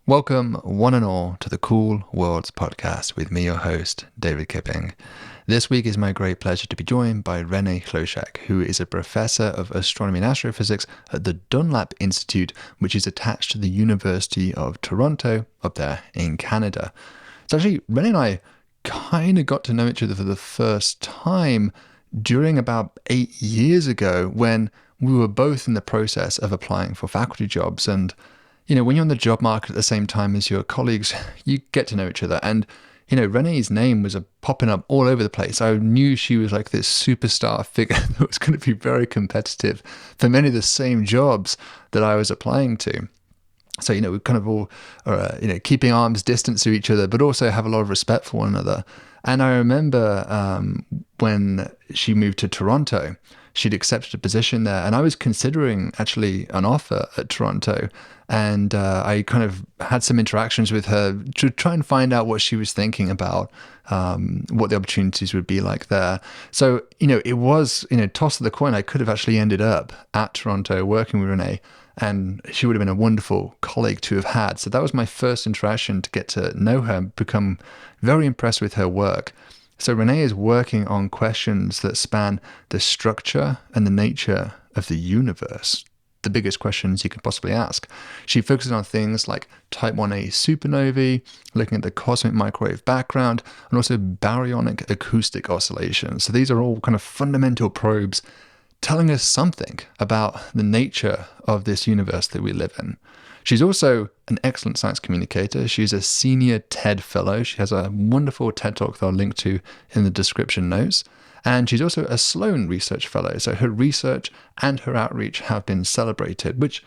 Welcome, one and all, to the Cool Worlds podcast with me, your host, David Kipping. This week is my great pleasure to be joined by Renée Hložek, who is a professor of astronomy and astrophysics at the Dunlap Institute, which is attached to the University of Toronto up there in Canada. So actually, Renée and I kind of got to know each other for the first time during about 8 years ago when we were both in the process of applying for faculty jobs. And when you're on the job market at the same time as your colleagues, you get to know each other. And, Renée's name was popping up all over the place. I knew she was like this superstar figure that was going to be very competitive for many of the same jobs that I was applying to. So, we kind of all are, keeping arm's distance to each other, but also have a lot of respect for one another. And I remember when she moved to Toronto, she'd accepted a position there, and I was considering actually an offer at Toronto. And I kind of had some interactions with her to try and find out what she was thinking about what the opportunities would be like there. So, it was, toss of the coin. I could have actually ended up at Toronto working with Renée, and she would have been a wonderful colleague to have had. So that was my first interaction to get to know her and become very impressed with her work. So Renée is working on questions that span the structure and the nature of the universe, the biggest questions you could possibly ask. She focuses on things like type 1a supernovae, looking at the cosmic microwave background, and also baryonic acoustic oscillations. So these are all kind of fundamental probes telling us something about the nature of this universe that we live in. She's also an excellent science communicator. She's a senior TED Fellow. She has a wonderful TED Talk that I'll link to in the description notes. And she's also a Sloan Research Fellow. So her research and her outreach have been celebrated, which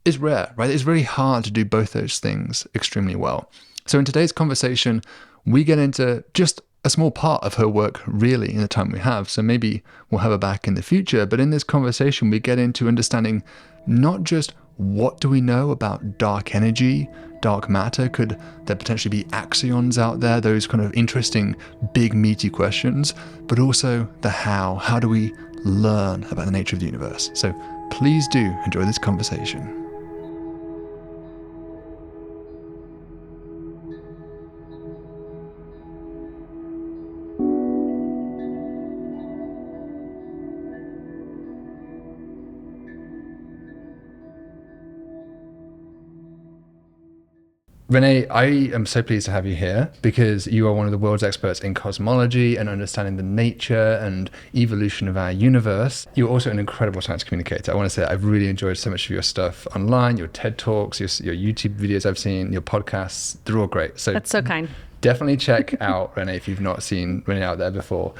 is rare, right? It's really hard to do both those things extremely well. So in today's conversation, we get into just a small part of her work really in the time we have. So maybe we'll have her back in the future. But in this conversation, we get into understanding not just what do we know about dark energy, dark matter? Could there potentially be axions out there? Those kind of interesting, big, meaty questions, but also the how. How do we learn about the nature of the universe? So please do enjoy this conversation. Renée, I am so pleased to have you here because you are one of the world's experts in cosmology and understanding the nature and evolution of our universe. You're also an incredible science communicator. I want to say I've really enjoyed so much of your stuff online, your TED Talks, your YouTube videos I've seen, your podcasts. They're all great. So that's so kind. Definitely check out Renée if you've not seen Renée out there before.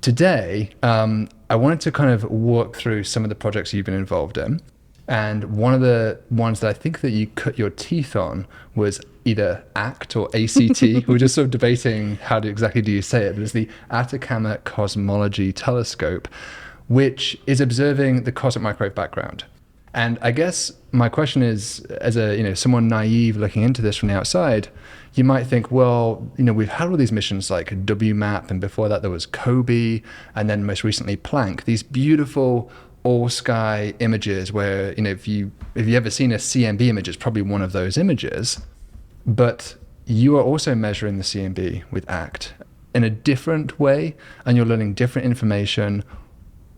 Today, I wanted to kind of walk through some of the projects you've been involved in. And one of the ones that I think that you cut your teeth on was either ACT or ACT. We were just sort of debating exactly do you say it, but it's the Atacama Cosmology Telescope, which is observing the cosmic microwave background. And I guess my question is, as someone naive looking into this from the outside, you might think, well, we've had all these missions like WMAP, and before that there was COBE, and then most recently Planck, these beautiful all sky images where, if you ever seen a CMB image, it's probably one of those images. But you are also measuring the CMB with ACT in a different way, and you're learning different information.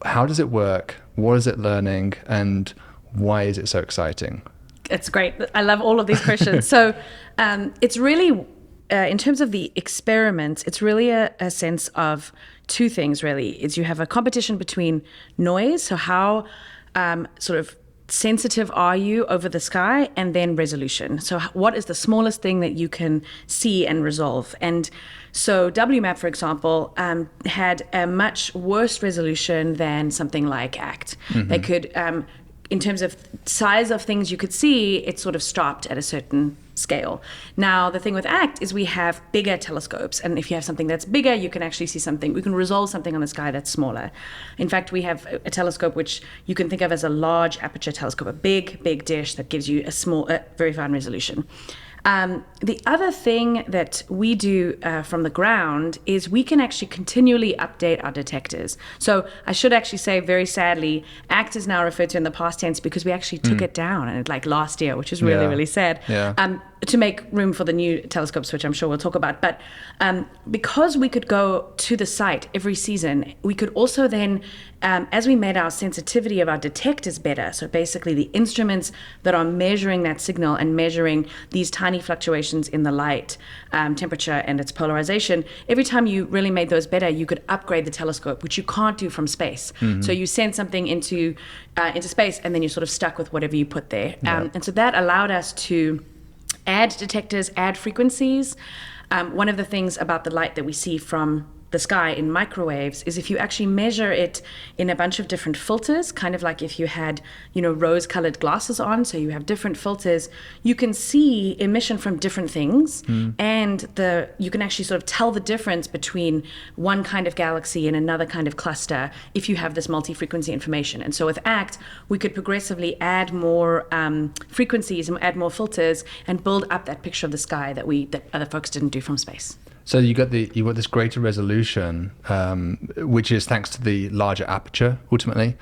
How does it work? What is it learning? And why is it so exciting? It's great. I love all of these questions. So it's really, in terms of the experiments, it's really a sense of two things, really. Is you have a competition between noise, so how sort of sensitive are you over the sky, and then resolution. So what is the smallest thing that you can see and resolve? And so WMAP, for example, had a much worse resolution than something like ACT. Mm-hmm. They could, in terms of size of things you could see, it sort of stopped at a certain scale. Now, the thing with ACT is we have bigger telescopes, and if you have something that's bigger, you can actually see something. We can resolve something on the sky that's smaller. In fact, we have a telescope which you can think of as a large aperture telescope, a big dish that gives you a small, very fine resolution. The other thing that we do from the ground is we can actually continually update our detectors. So I should actually say, very sadly, ACT is now referred to in the past tense because we actually took it down, and like last year, which is really, really sad. Yeah. to make room for the new telescopes, which I'm sure we'll talk about. But because we could go to the site every season, we could also then, as we made our sensitivity of our detectors better, so basically the instruments that are measuring that signal and measuring these tiny fluctuations in the light temperature and its polarization, every time you really made those better, you could upgrade the telescope, which you can't do from space. So you send something into space, and then you're sort of stuck with whatever you put there. And so that allowed us to add detectors, add frequencies. One of the things about the light that we see from the sky in microwaves is if you actually measure it in a bunch of different filters, kind of like if you had, rose-colored glasses on, so you have different filters, you can see emission from different things, and you can actually sort of tell the difference between one kind of galaxy and another kind of cluster if you have this multi-frequency information. And so with ACT, we could progressively add more frequencies and add more filters and build up that picture of the sky that other folks didn't do from space. So you got this greater resolution, which is thanks to the larger aperture ultimately.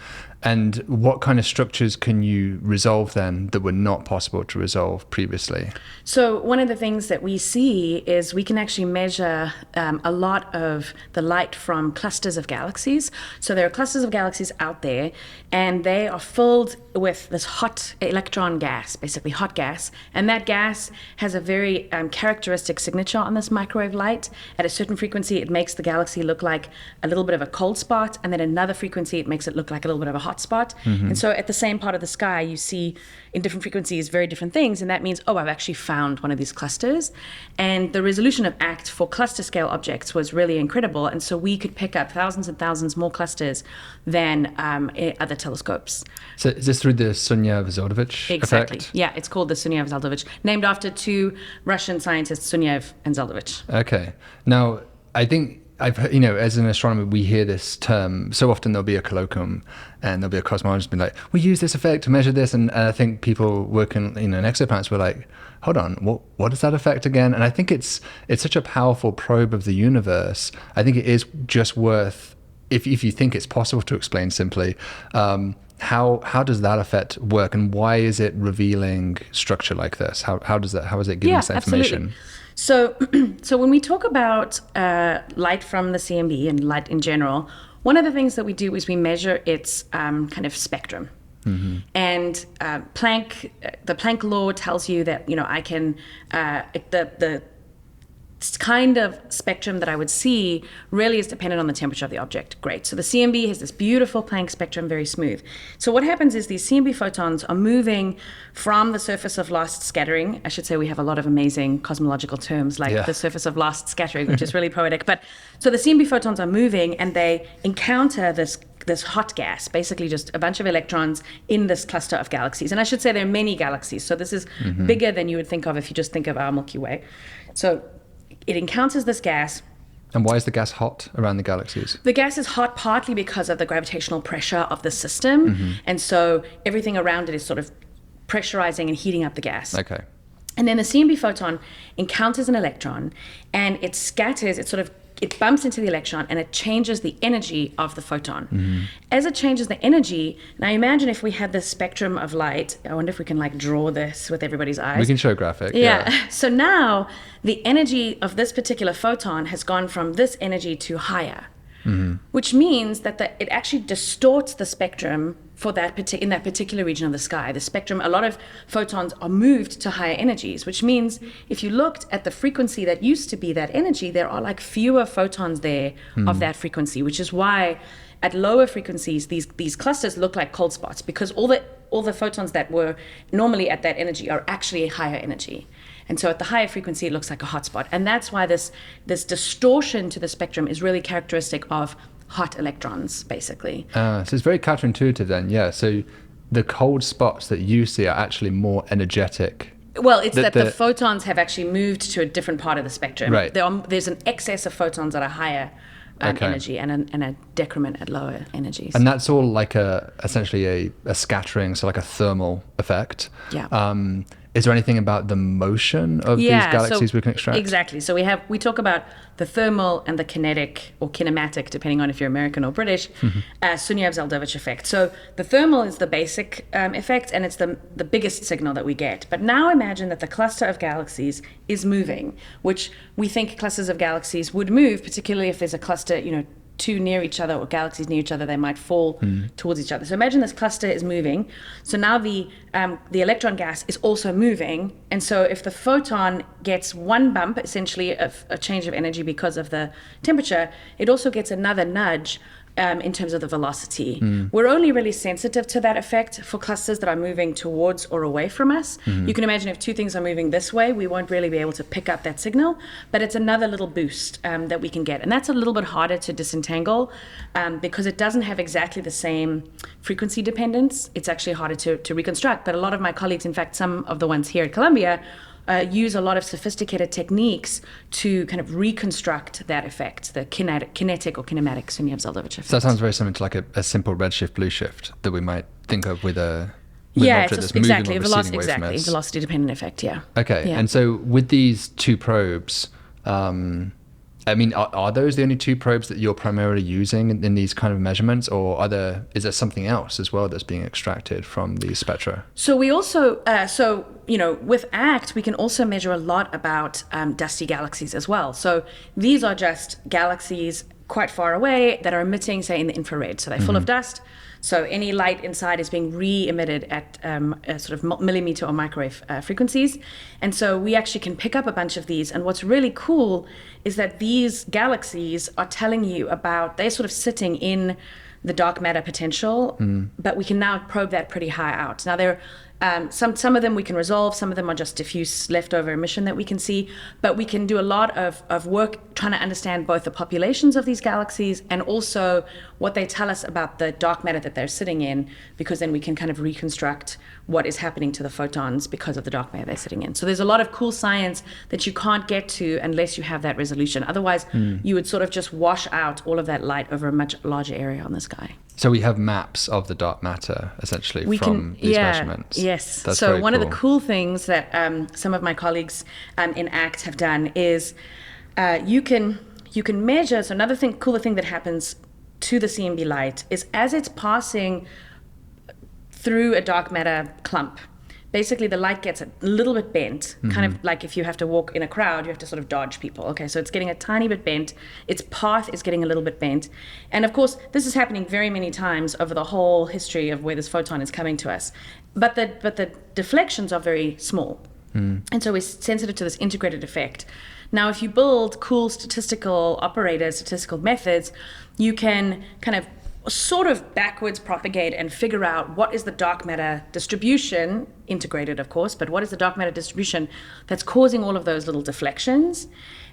And what kind of structures can you resolve then that were not possible to resolve previously? So one of the things that we see is we can actually measure a lot of the light from clusters of galaxies. So there are clusters of galaxies out there, and they are filled with this hot electron gas, basically hot gas. And that gas has a very characteristic signature on this microwave light. At a certain frequency, it makes the galaxy look like a little bit of a cold spot, and then another frequency, it makes it look like a little bit of a hot spot. And so at the same part of the sky, you see in different frequencies very different things, and that means, I've actually found one of these clusters. And the resolution of ACT for cluster scale objects was really incredible, and so we could pick up thousands and thousands more clusters than other telescopes. So is this through the Sunyaev-Zel'dovich Exactly. effect? Yeah, it's called the Sunyaev-Zel'dovich, named after two Russian scientists, Sunyaev and Zel'dovich. Okay. Now, I think as an astronomer, we hear this term so often. There'll be a colloquium, and there'll be a cosmologist being like, "We use this effect to measure this," and I think people working in exoplanets were like, "Hold on, what is that effect again?" And I think it's such a powerful probe of the universe. I think it is just worth, if you think it's possible to explain simply, how does that effect work, and why is it revealing structure like this? How is it giving us that information? Absolutely. So when we talk about light from the CMB and light in general, one of the things that we do is we measure its kind of spectrum. And the Planck law tells you that I can the kind of spectrum that I would see really is dependent on the temperature of the object. Great. So the CMB has this beautiful Planck spectrum, very smooth. So what happens is these CMB photons are moving from the surface of lost scattering. I should say we have a lot of amazing cosmological terms like the surface of lost scattering, which is really poetic. But so the CMB photons are moving, and they encounter this hot gas, basically just a bunch of electrons in this cluster of galaxies. And I should say there are many galaxies. So this is bigger than you would think of if you just think of our Milky Way. So it encounters this gas. And why is the gas hot around the galaxies? The gas is hot partly because of the gravitational pressure of the system. And so everything around it is sort of pressurizing and heating up the gas. Okay. And then the CMB photon encounters an electron, and it scatters, it bumps into the electron, and it changes the energy of the photon. As it changes the energy, now imagine if we had this spectrum of light. I wonder if we can draw this with everybody's eyes. We can show a graphic. Yeah. So now the energy of this particular photon has gone from this energy to higher, which means that it actually distorts the spectrum for in that particular region of the sky. The spectrum, a lot of photons are moved to higher energies, which means if you looked at the frequency that used to be that energy, there are fewer photons there of that frequency, which is why at lower frequencies, these clusters look like cold spots, because all the photons that were normally at that energy are actually higher energy. And so at the higher frequency, it looks like a hotspot. And that's why this distortion to the spectrum is really characteristic of hot electrons, basically. So it's very counterintuitive then, yeah. So the cold spots that you see are actually more energetic. Well, it's that the photons have actually moved to a different part of the spectrum. Right. There's an excess of photons at a higher energy and a decrement at lower energies. And that's all essentially a scattering, so like a thermal effect. Yeah. Is there anything about the motion of these galaxies we can extract? Exactly. So we talk about the thermal and the kinetic or kinematic, depending on if you're American or British, Sunyaev-Zeldovich effect. So the thermal is the basic effect, and it's the biggest signal that we get. But now imagine that the cluster of galaxies is moving, which we think clusters of galaxies would move, particularly if there's a cluster, two near each other or galaxies near each other, they might fall towards each other. So imagine this cluster is moving. So now the electron gas is also moving. And so if the photon gets one bump, essentially of a change of energy because of the temperature, it also gets another nudge in terms of the velocity. We're only really sensitive to that effect for clusters that are moving towards or away from us. You can imagine if two things are moving this way, we won't really be able to pick up that signal, but it's another little boost that we can get. And that's a little bit harder to disentangle because it doesn't have exactly the same frequency dependence. It's actually harder to reconstruct. But a lot of my colleagues, in fact, some of the ones here at Columbia, use a lot of sophisticated techniques to kind of reconstruct that effect, the kinetic or kinematic Sunyaev-Zeldovich effect. So that sounds very similar to like a simple redshift blue shift that we might think of with an it's object that's moving or receding away from us. Velocity dependent effect, yeah. Okay, Yeah. and so with these two probes, are those the only two probes that you're primarily using in these kind of measurements, or is there something else as well that's being extracted from these spectra? So we also, with ACT, we can also measure a lot about dusty galaxies as well. So these are just galaxies quite far away that are emitting, say, in the infrared. So they're full of dust. So any light inside is being re-emitted at sort of millimeter or microwave frequencies. And so we actually can pick up a bunch of these. And what's really cool is that these galaxies are telling you they're sort of sitting in the dark matter potential, but we can now probe that pretty high out. Now there some of them we can resolve, some of them are just diffuse leftover emission that we can see, but we can do a lot of work trying to understand both the populations of these galaxies and also what they tell us about the dark matter that they're sitting in, because then we can kind of reconstruct what is happening to the photons because of the dark matter they're sitting in. So there's a lot of cool science that you can't get to unless you have that resolution. Otherwise, you would sort of just wash out all of that light over a much larger area on the sky. So we have maps of the dark matter, essentially, from these measurements. Yes. That's so very one cool. of the cool things that some of my colleagues in ACT have done is you can measure. So another cooler thing that happens to the CMB light is as it's passing through a dark matter clump, basically the light gets a little bit bent, kind of like if you have to walk in a crowd, you have to sort of dodge people. Okay, so it's getting a tiny bit bent. Its path is getting a little bit bent. And of course, this is happening very many times over the whole history of where this photon is coming to us. But the deflections are very small. And so we're sensitive to this integrated effect. Now, if you build cool statistical operators, statistical methods, you can kind of sort of backwards propagate and figure out what is the dark matter distribution, integrated of course, but what is the dark matter distribution that's causing all of those little deflections.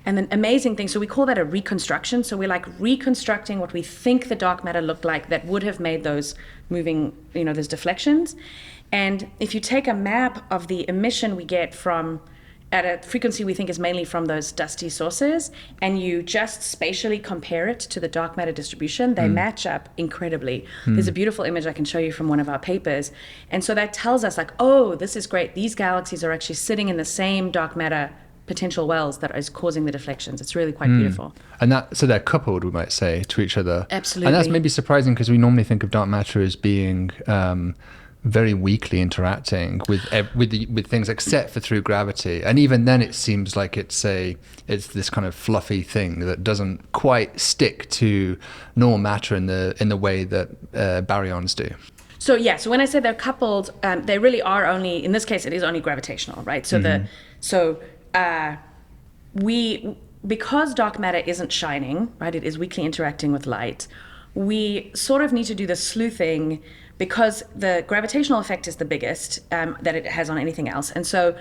And then amazing thing, so we call that a reconstruction. So we're like reconstructing what we think the dark matter looked like that would have made those moving, those deflections. And if you take a map of the emission we get from at a frequency we think is mainly from those dusty sources, and you just spatially compare it to the dark matter distribution, they match up incredibly. There's a beautiful image I can show you from one of our papers. And so that tells us like, oh, this is great. These galaxies are actually sitting in the same dark matter potential wells that is causing the deflections. It's really quite beautiful. And so they're coupled, we might say, to each other. Absolutely. And that's maybe surprising because we normally think of dark matter as being very weakly interacting with things except for through gravity, and even then it seems like it's this kind of fluffy thing that doesn't quite stick to normal matter in the way that baryons do. So when I say they're coupled, they really are only, in this case it is only gravitational, right? So because dark matter isn't shining, right, it is weakly interacting with light, we sort of need to do the sleuthing because the gravitational effect is the biggest that it has on anything else. And so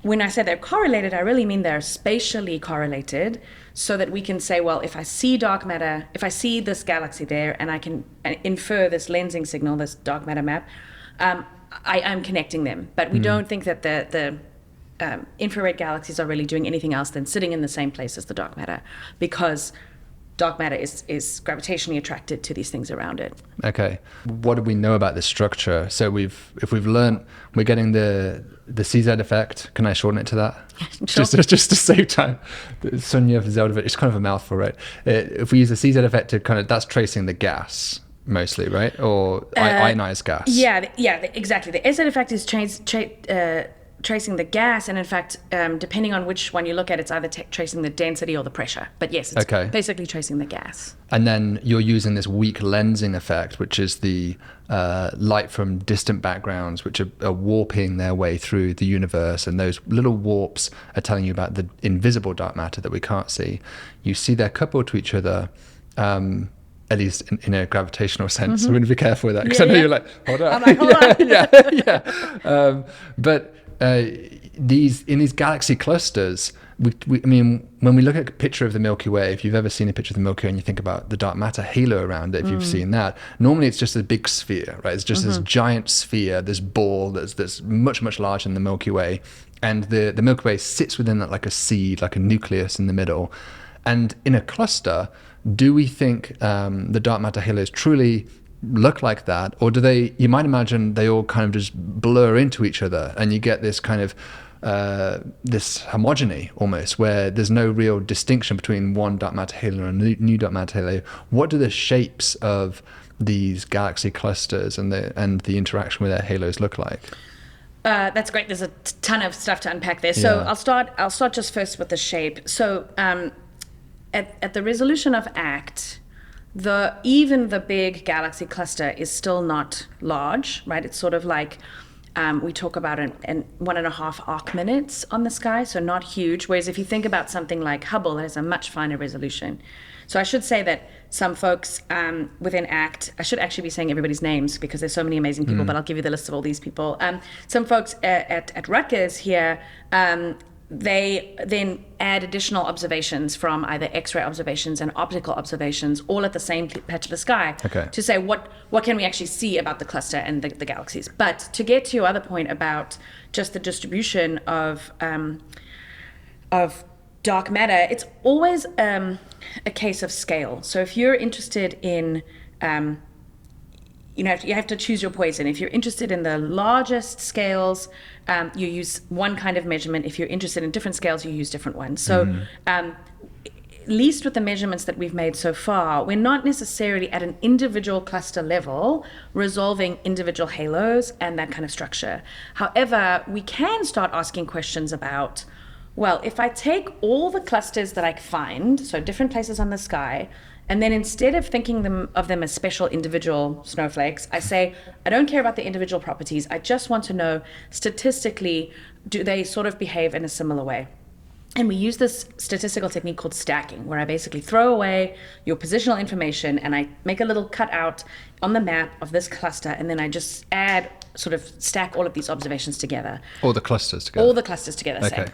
when I say they're correlated, I really mean they're spatially correlated so that we can say, well, if I see dark matter, if I see this galaxy there and I can infer this lensing signal, this dark matter map, I'm connecting them. But we don't think that the infrared galaxies are really doing anything else than sitting in the same place as the dark matter, because dark matter is gravitationally attracted to these things around it. Okay. What do we know about the structure? So if we've learned, we're getting the CZ effect. Can I shorten it to that? Sure. Just to save time. Sunyev Zeldovich, it's kind of a mouthful, right? If we use the CZ effect to that's tracing the gas mostly, right? Or ionized gas. Yeah, exactly. The SZ effect is tracing the gas, and in fact, depending on which one you look at, it's either tracing the density or the pressure. But yes, it's basically tracing the gas. And then you're using this weak lensing effect, which is the light from distant backgrounds, which are warping their way through the universe. And those little warps are telling you about the invisible dark matter that we can't see. You see they're coupled to each other, at least in a gravitational sense. I'm going to be careful with that, because I know you're like, hold on. I'm like, hold on. Yeah. But in these galaxy clusters, I mean, when we look at a picture of the Milky Way, if you've ever seen a picture of the Milky Way and you think about the dark matter halo around it, if you've seen that, normally it's just a big sphere, right? It's just this giant sphere, this ball that's much, much larger than the Milky Way. And the Milky Way sits within that like a seed, like a nucleus in the middle. And in a cluster, do we think the dark matter halos truly look like that, or do they? You might imagine they all kind of just blur into each other, and you get this kind of this homogeny almost, where there's no real distinction between one dark matter halo and a new dark matter halo. What do the shapes of these galaxy clusters and the interaction with their halos look like? That's great. There's a ton of stuff to unpack there. So I'll start just first with the shape. So at the resolution of ACT, even the big galaxy cluster is still not large, right? It's sort of like we talk about an 1.5 arc minutes on the sky, so not huge. Whereas if you think about something like Hubble, that has a much finer resolution. So I should say that some folks within ACT, I should actually be saying everybody's names because there's so many amazing people, but I'll give you the list of all these people. Some folks at Rutgers here, they then add additional observations from either X-ray observations and optical observations, all at the same patch of the sky, to say what can we actually see about the cluster and the galaxies. But to get to your other point about just the distribution of dark matter, it's always a case of scale. So if you're interested in you have to choose your poison. If you're interested in the largest scales, you use one kind of measurement. If you're interested in different scales, you use different ones. So at least with the measurements that we've made so far, we're not necessarily at an individual cluster level resolving individual halos and that kind of structure. However, we can start asking questions about, well, if I take all the clusters that I find, so different places on the sky, and then instead of thinking of them as special individual snowflakes, I say, I don't care about the individual properties. I just want to know statistically, do they sort of behave in a similar way? And we use this statistical technique called stacking, where I basically throw away your positional information and I make a little cutout on the map of this cluster, and then I just stack all of these observations together. All the clusters together. All the clusters together, say.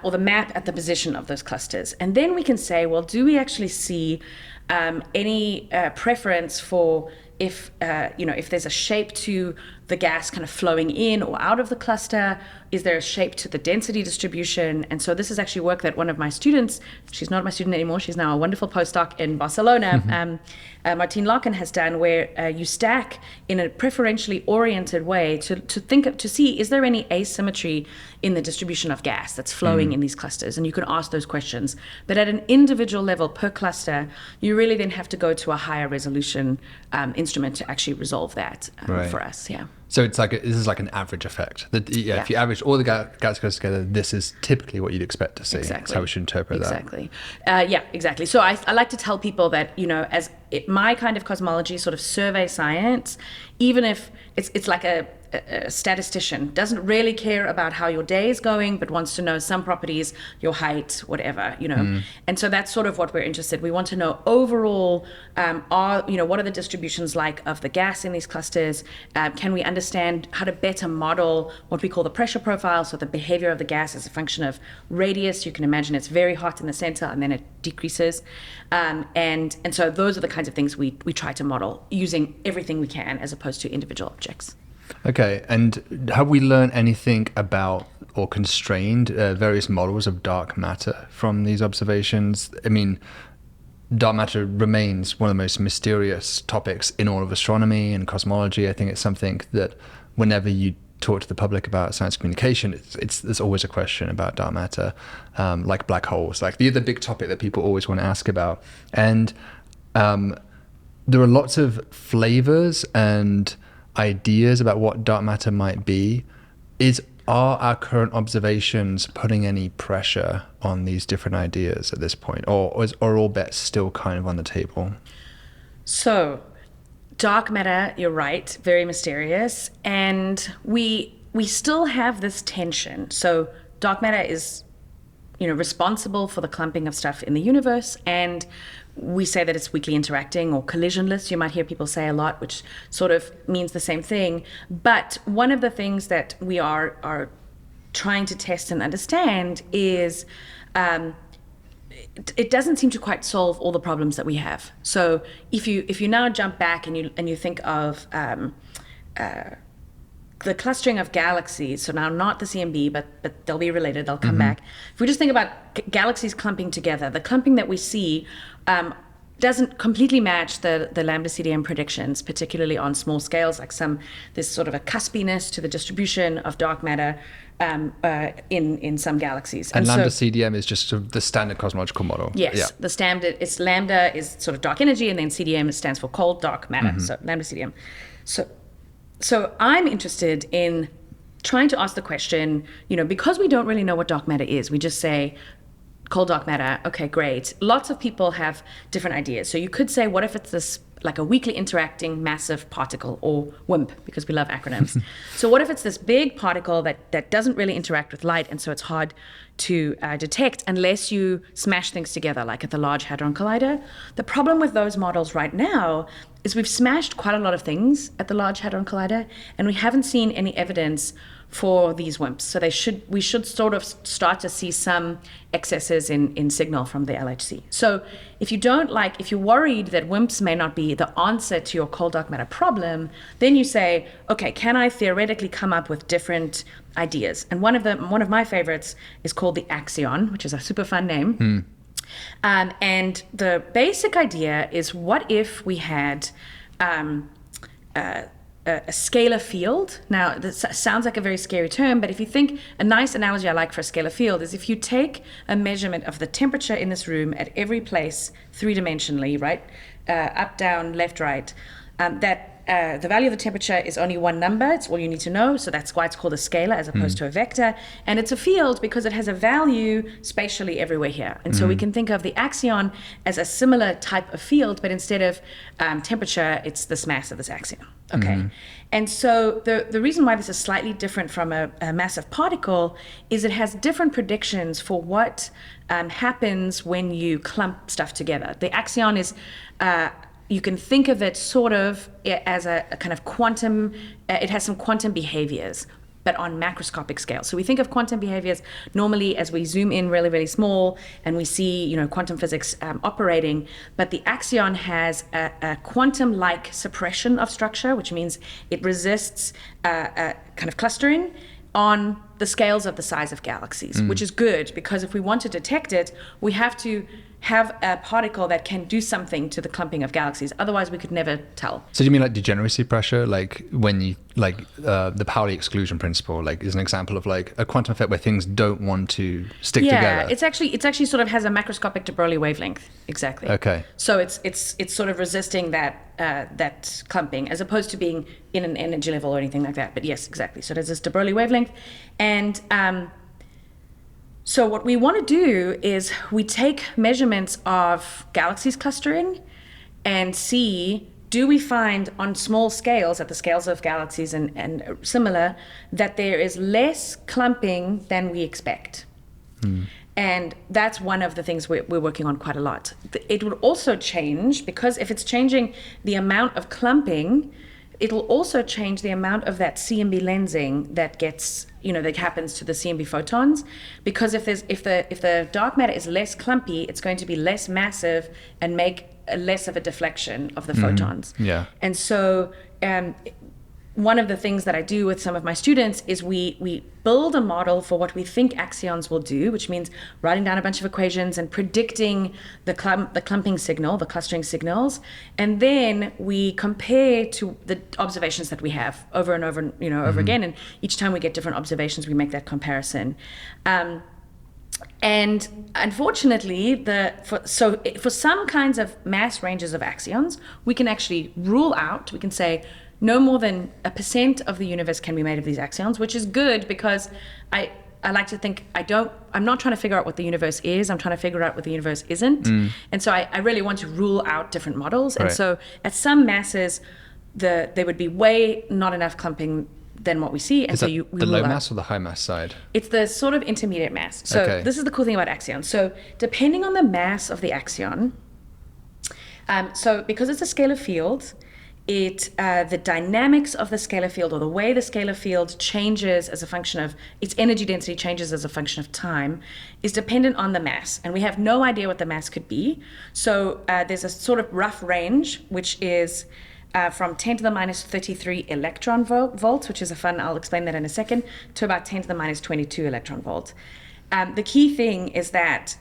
Or the map at the position of those clusters. And then we can say, well, do we actually see any preference for if there's a shape to the gas kind of flowing in or out of the cluster? Is there a shape to the density distribution? And so this is actually work that one of my students, she's not my student anymore, she's now a wonderful postdoc in Barcelona, Martine Larkin has done, where you stack in a preferentially oriented way to see, is there any asymmetry in the distribution of gas that's flowing in these clusters? And you can ask those questions. But at an individual level per cluster, you really then have to go to a higher resolution instrument to actually resolve that for us. Yeah. So this is like an average effect. If you average all the galaxy clusters together, this is typically what you'd expect to see. Exactly. That's how we should interpret that. Exactly. So I like to tell people that, as my kind of cosmology, sort of survey science, even if it's like a statistician, doesn't really care about how your day is going, but wants to know some properties, your height, whatever, And so that's sort of what we're interested. We want to know overall, what are the distributions like of the gas in these clusters? Can we understand how to better model what we call the pressure profile, so the behavior of the gas as a function of radius? You can imagine it's very hot in the center and then it decreases. And so those are the kinds of things we try to model using everything we can as opposed to individual objects. Okay, and have we learned anything about or constrained various models of dark matter from these observations? I mean, dark matter remains one of the most mysterious topics in all of astronomy and cosmology. I think it's something that whenever you talk to the public about science communication, there's always a question about dark matter, like black holes, like the big topic that people always want to ask about. And there are lots of flavors and ideas about what dark matter might be. Are our current observations putting any pressure on these different ideas at this point, or are all bets still kind of on the table? So, dark matter, you're right, very mysterious, and we still have this tension. So, dark matter is, responsible for the clumping of stuff in the universe, and we say that it's weakly interacting or collisionless. You might hear people say a lot, which sort of means the same thing. But one of the things that we are trying to test and understand is it doesn't seem to quite solve all the problems that we have. So if you now jump back and you think of the clustering of galaxies, so now not the CMB, but they'll be related, they'll come back. If we just think about galaxies clumping together, the clumping that we see doesn't completely match the lambda CDM predictions, particularly on small scales, like there's sort of a cuspiness to the distribution of dark matter in some galaxies. And lambda CDM is just sort of the standard cosmological model. Yes, yeah. The standard, it's lambda is sort of dark energy, and then CDM stands for cold dark matter, so lambda CDM. So I'm interested in trying to ask the question, because we don't really know what dark matter is, we just say cold dark matter, okay, great. Lots of people have different ideas. So you could say, what if it's this, like a weakly interacting massive particle, or WIMP, because we love acronyms. So what if it's this big particle that doesn't really interact with light, and so it's hard to detect unless you smash things together, like at the Large Hadron Collider? The problem with those models right now is we've smashed quite a lot of things at the Large Hadron Collider, and we haven't seen any evidence for these WIMPs. So we should sort of start to see some excesses in signal from the LHC. So if you're worried that WIMPs may not be the answer to your cold dark matter problem, then you say, okay, can I theoretically come up with different ideas? And one of my favorites is called the Axion, which is a super fun name. And the basic idea is, what if we had a scalar field? Now, this sounds like a very scary term, but if you think, a nice analogy I like for a scalar field is if you take a measurement of the temperature in this room at every place three-dimensionally, right? Up, down, left, right, the value of the temperature is only one number. It's all you need to know. So that's why it's called a scalar as opposed to a vector. And it's a field because it has a value spatially everywhere here. And so we can think of the axion as a similar type of field, but instead of temperature, it's this mass of this axion. Okay. And so the reason why this is slightly different from a massive particle is it has different predictions for what happens when you clump stuff together. The axion is you can think of it sort of as a kind of quantum, it has some quantum behaviors, but on macroscopic scale. So we think of quantum behaviors normally as we zoom in really, really small and we see, quantum physics operating, but the axion has a quantum-like suppression of structure, which means it resists kind of clustering on the scales of the size of galaxies, which is good, because if we want to detect it, we have to have a particle that can do something to the clumping of galaxies. Otherwise, we could never tell. So do you mean like degeneracy pressure? Like when you, the Pauli exclusion principle, like is an example of like a quantum effect where things don't want to stick together? Yeah, it's actually sort of has a macroscopic de Broglie wavelength. Exactly. Okay. So it's sort of resisting that clumping, as opposed to being in an energy level or anything like that. But yes, exactly. So there's this de Broglie wavelength. And so what we want to do is we take measurements of galaxies clustering and see, do we find on small scales, at the scales of galaxies and similar, that there is less clumping than we expect. And that's one of the things we're working on quite a lot. It would also change, because if it's changing the amount of clumping, it'll also change the amount of that CMB lensing that gets, that happens to the CMB photons. Because if the dark matter is less clumpy, it's going to be less massive and make less of a deflection of the photons. Yeah. And so one of the things that I do with some of my students is we build a model for what we think axions will do, which means writing down a bunch of equations and predicting the clumping signal, the clustering signals, and then we compare to the observations that we have over and over, over again. And each time we get different observations, we make that comparison. And unfortunately, for some kinds of mass ranges of axions, we can actually rule out. We can say no more than 1% of the universe can be made of these axions, which is good because I like to think I'm not trying to figure out what the universe is. I'm trying to figure out what the universe isn't. And so I really want to rule out different models. Right. And so at some masses, there would be way not enough clumping than what we see. And Is so that the low mass or the high mass side? It's the sort of intermediate mass. So Okay. This is the cool thing about axions. So depending on the mass of the axion, so because it's a scalar field, the dynamics of the scalar field, or the way the scalar field changes as a function of its energy density changes as a function of time, is dependent on the mass. And we have no idea what the mass could be. So there's a sort of rough range, which is from 10 to the minus 33 electron volts, which is I'll explain that in a second, to about 10 to the minus 22 electron volt. The key thing is that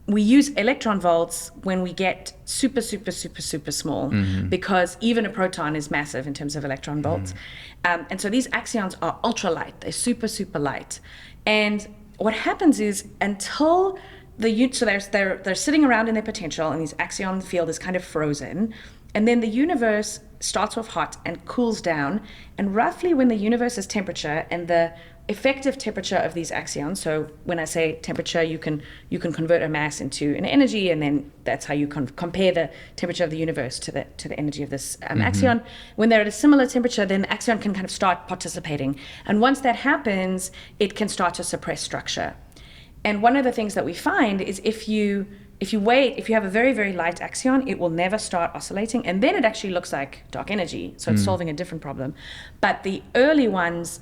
we use electron volts when we get super, super, super, super small, because even a proton is massive in terms of electron volts. And so these axions are ultra light. They're super, super light. And what happens is until so they're sitting around in their potential, and this axion field is kind of frozen. And then the universe starts off hot and cools down. And roughly when the universe's temperature and the effective temperature of these axions, so when I say temperature, you can convert a mass into an energy, and then that's how you compare the temperature of the universe to the energy of this axion. When they're at a similar temperature, then the axion can kind of start participating. And once that happens, it can start to suppress structure. And one of the things that we find is if you have a very, very light axion, it will never start oscillating, and then it actually looks like dark energy. So it's solving a different problem. But the early ones,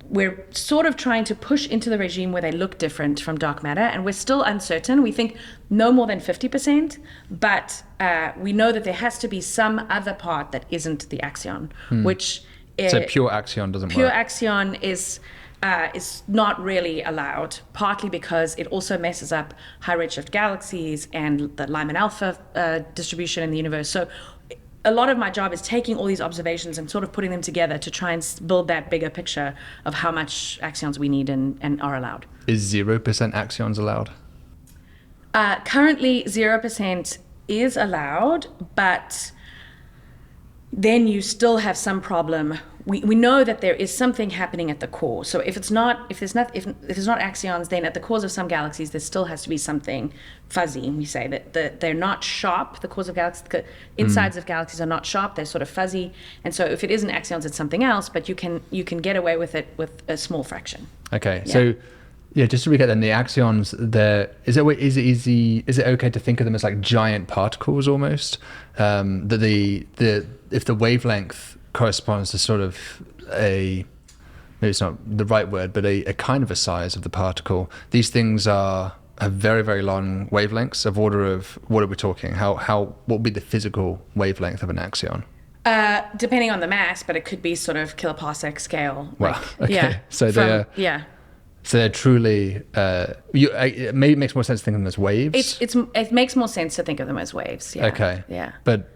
we're sort of trying to push into the regime where they look different from dark matter, and we're still uncertain. We think no more than 50%, but we know that there has to be some other part that isn't the axion, which So pure axion doesn't pure work. axion is not really allowed, partly because it also messes up high redshift galaxies and the Lyman alpha distribution in the universe. So a lot of my job is taking all these observations and sort of putting them together to try and build that bigger picture of how much axions we need and are allowed. Is 0% axions allowed? Currently, 0% is allowed, but then you still have some problem. We know that there is something happening at the core. So if there's not axions, then at the cores of some galaxies there still has to be something fuzzy. We say that they're not sharp. The cores of galaxies, the insides of galaxies are not sharp. They're sort of fuzzy. And so if it isn't axions, it's something else. But you can get away with it with a small fraction. Okay, Yeah. so yeah, just to recap then, the axions, is it okay to think of them as like giant particles almost? If the wavelength corresponds to sort of maybe it's not the right word, but a kind of a size of the particle, these things have very, very long wavelengths of order of, what are we talking? What would be the physical wavelength of an axion? Depending on the mass, but it could be sort of kiloparsec scale. Wow, okay. Yeah, So they're truly, maybe it makes more sense to think of them as waves. It makes more sense to think of them as waves. Yeah. Okay. Yeah. But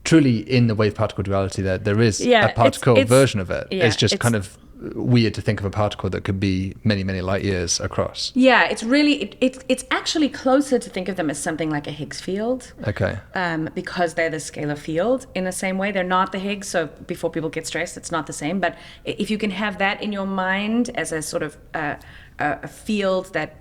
truly in the wave particle duality there is a particle version of it. Yeah, it's just kind of weird to think of a particle that could be many, many light years across. Yeah, it's really, it's actually closer to think of them as something like a Higgs field. Okay. Because they're the scalar field in the same way. They're not the Higgs, so before people get stressed, it's not the same. But if you can have that in your mind as a sort of a field that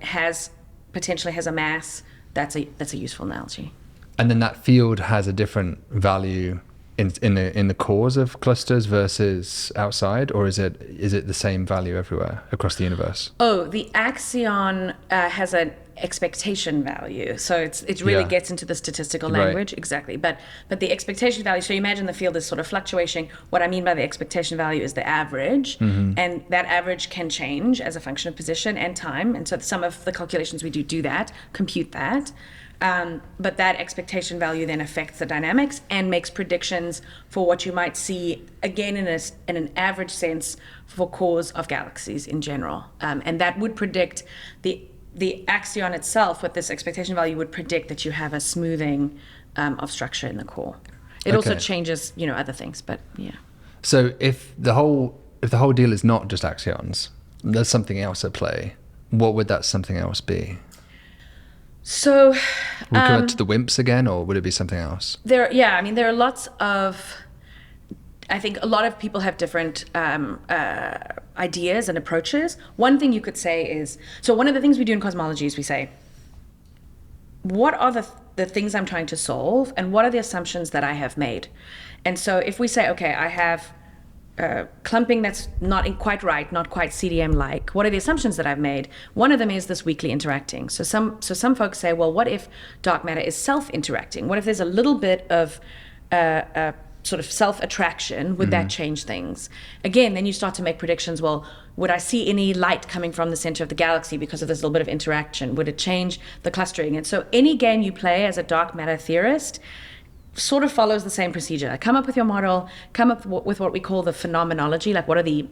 potentially has a mass, that's a useful analogy. And then that field has a different value in the cores of clusters versus outside, or is it the same value everywhere across the universe? Oh, the axion has expectation value. So it really gets into the statistical language. Right. Exactly. But the expectation value, so you imagine the field is sort of fluctuating. What I mean by the expectation value is the average, and that average can change as a function of position and time. And so some of the calculations we do that, compute that. But that expectation value then affects the dynamics and makes predictions for what you might see, again, in an average sense, for cores of galaxies in general. And that would predict the axion itself with this expectation value would predict that you have a smoothing of structure in the core. It also changes, other things, but yeah. So if the whole deal is not just axions, there's something else at play, what would that something else be? So, would we come to the WIMPs again, or would it be something else? There are lots of. I think a lot of people have different ideas and approaches. One thing you could say is, so one of the things we do in cosmology is we say, what are the things I'm trying to solve, and what are the assumptions that I have made? And so if we say, okay, I have clumping that's not quite right, not quite CDM-like. What are the assumptions that I've made? One of them is this weakly interacting. So some folks say, well, what if dark matter is self-interacting? What if there's a little bit of sort of self-attraction? Would that change things? Again, then you start to make predictions. Well, would I see any light coming from the center of the galaxy because of this little bit of interaction? Would it change the clustering? And so any game you play as a dark matter theorist sort of follows the same procedure. Come up with your model, come up with what we call the phenomenology, like what are the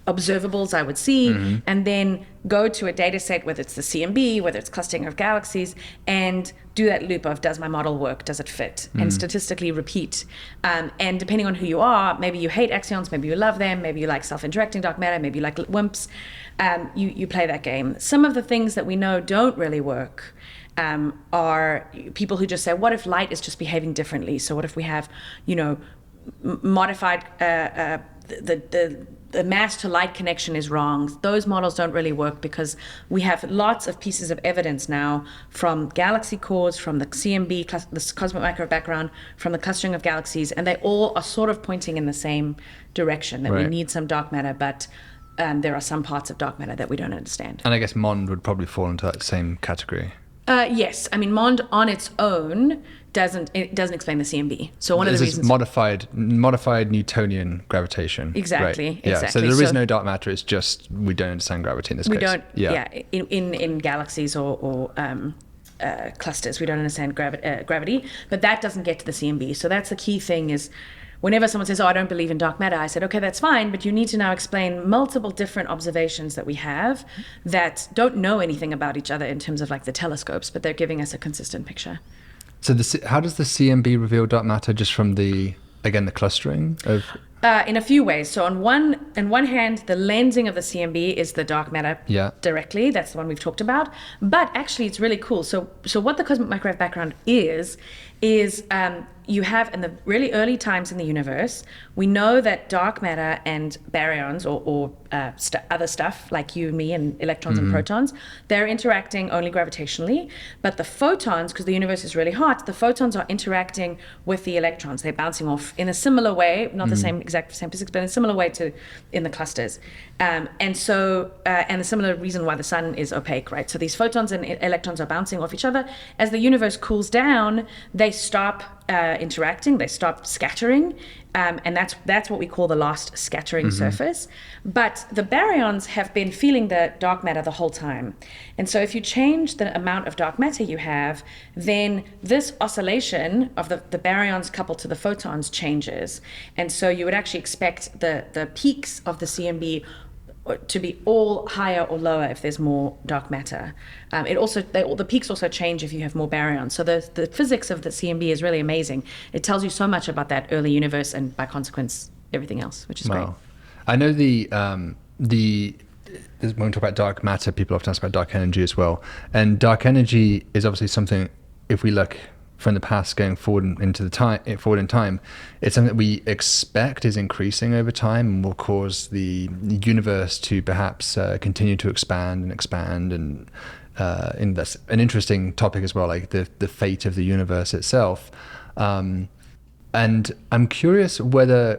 observables I would see, and then go to a data set, whether it's the CMB, whether it's clustering of galaxies, and do that loop of, does my model work, does it fit, and statistically repeat. And depending on who you are, maybe you hate axions, maybe you love them, maybe you like self-interacting dark matter, maybe you like WIMPs, you play that game. Some of the things that we know don't really work are people who just say, what if light is just behaving differently? So what if we have, modified, the mass to light connection is wrong. Those models don't really work because we have lots of pieces of evidence now from galaxy cores, from the CMB, the cosmic microwave background, from the clustering of galaxies, and they all are sort of pointing in the same direction, that we need some dark matter, but there are some parts of dark matter that we don't understand. And I guess MOND would probably fall into that same category. Yes, I mean MOND on its own doesn't explain the CMB. So one of the reasons modified Newtonian gravitation. Exactly. Right. Yeah. Exactly. So there is no dark matter. It's just we don't understand gravity in this case. We don't. Yeah. In galaxies or clusters, we don't understand gravity. But that doesn't get to the CMB. So that's the key thing is. Whenever someone says, I don't believe in dark matter, I said, okay, that's fine, but you need to now explain multiple different observations that we have that don't know anything about each other in terms of like the telescopes, but they're giving us a consistent picture. So how does the CMB reveal dark matter? Just from the clustering of... In a few ways. So on one hand, the lensing of the CMB is the dark matter directly. That's the one we've talked about. But actually, it's really cool. So what the cosmic microwave background is you have in the really early times in the universe, we know that dark matter and baryons or other stuff like you and me and electrons and protons, they're interacting only gravitationally. But the photons, because the universe is really hot, the photons are interacting with the electrons. They're bouncing off in a similar way, not the same physics, but in a similar way to in the clusters. And the similar reason why the sun is opaque, right? So these photons and electrons are bouncing off each other. As the universe cools down, they stop interacting, they stop scattering, and that's what we call the last scattering surface. But the baryons have been feeling the dark matter the whole time. And so if you change the amount of dark matter you have, then this oscillation of the baryons coupled to the photons changes. And so you would actually expect the peaks of the CMB to be all higher or lower if there's more dark matter. The peaks also change if you have more baryons. So the physics of the CMB is really amazing. It tells you so much about that early universe and by consequence everything else, which is great. I know when we talk about dark matter, people often ask about dark energy as well. And dark energy is obviously something, if we look from the past going forward in time, it's something that we expect is increasing over time and will cause the universe to perhaps continue to expand, and that's an interesting topic as well, like the fate of the universe itself. And I'm curious whether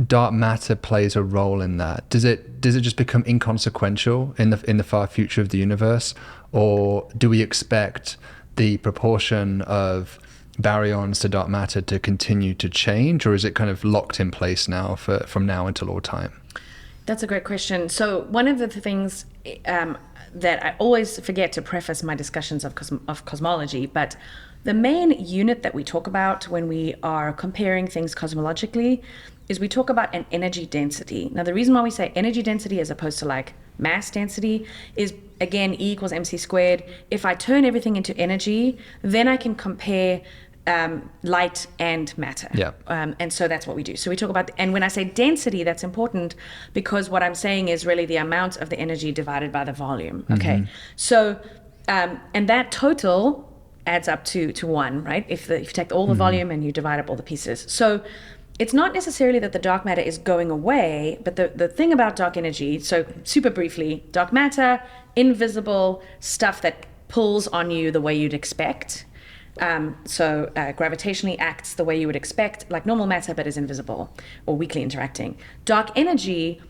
dark matter plays a role in that. Does it just become inconsequential in the far future of the universe, or do we expect the proportion of baryons to dark matter to continue to change, or is it kind of locked in place now from now until all time? That's a great question. So one of the things that I always forget to preface my discussions of cosmology, but the main unit that we talk about when we are comparing things cosmologically is we talk about an energy density. Now, the reason why we say energy density as opposed to like mass density is, again, E equals mc squared. If I turn everything into energy, then I can compare light and matter. Yeah. And so that's what we do. So we talk about, and when I say density, that's important because what I'm saying is really the amount of the energy divided by the volume. Okay. So, and that total adds up to one, right? If you take all the volume and you divide up all the pieces. So it's not necessarily that the dark matter is going away, but the thing about dark energy, so super briefly, dark matter, invisible stuff that pulls on you the way you'd expect. Gravitationally acts the way you would expect, like normal matter, but is invisible or weakly interacting. Dark energy,